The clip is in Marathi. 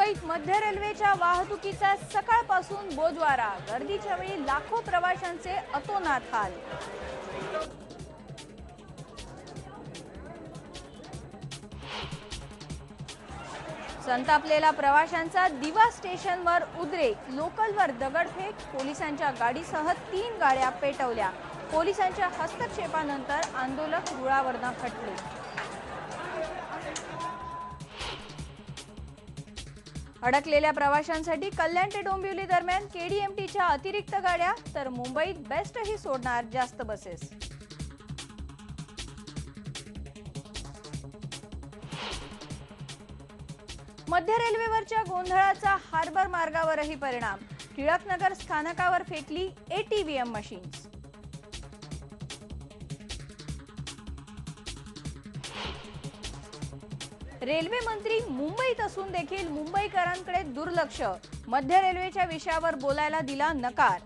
मुंबईत मध्य रेल्वेच्या वाहतुकीचा सकाळपासून बोजवारा, गर्दीच्या वेळी लाखो प्रवाशांचे अतोनात हाल। संतापलेला प्रवाशांचा दिवा स्टेशनवर उद्रेक, लोकलवर दगडफेक, पोलिसांच्या गाडीसह 3 गाड्या पेटवल्या। पोलिसांच्या हस्तक्षेपानंतर आंदोलक रुळावरनं हटले। अडकलेल्या प्रवाशांसाठी कल्याण ते डोंबिवली दरम्यान केडीएमटीच्या अतिरिक्त गाड्या, तर मुंबईत बेस्टही सोडणार जास्त बसेस। मध्य रेल्वेवरच्या गोंधळाचा हार्बर मार्गावरही परिणाम, टिळकनगर स्थानकावर फेकली एटीव्हीएम मशीन्स। रेल्वे मंत्री मुंबईत असून देखील मुंबईकरांकडे दुर्लक्ष, मध्य रेल्वेच्या विषयावर बोलायला दिला नकार।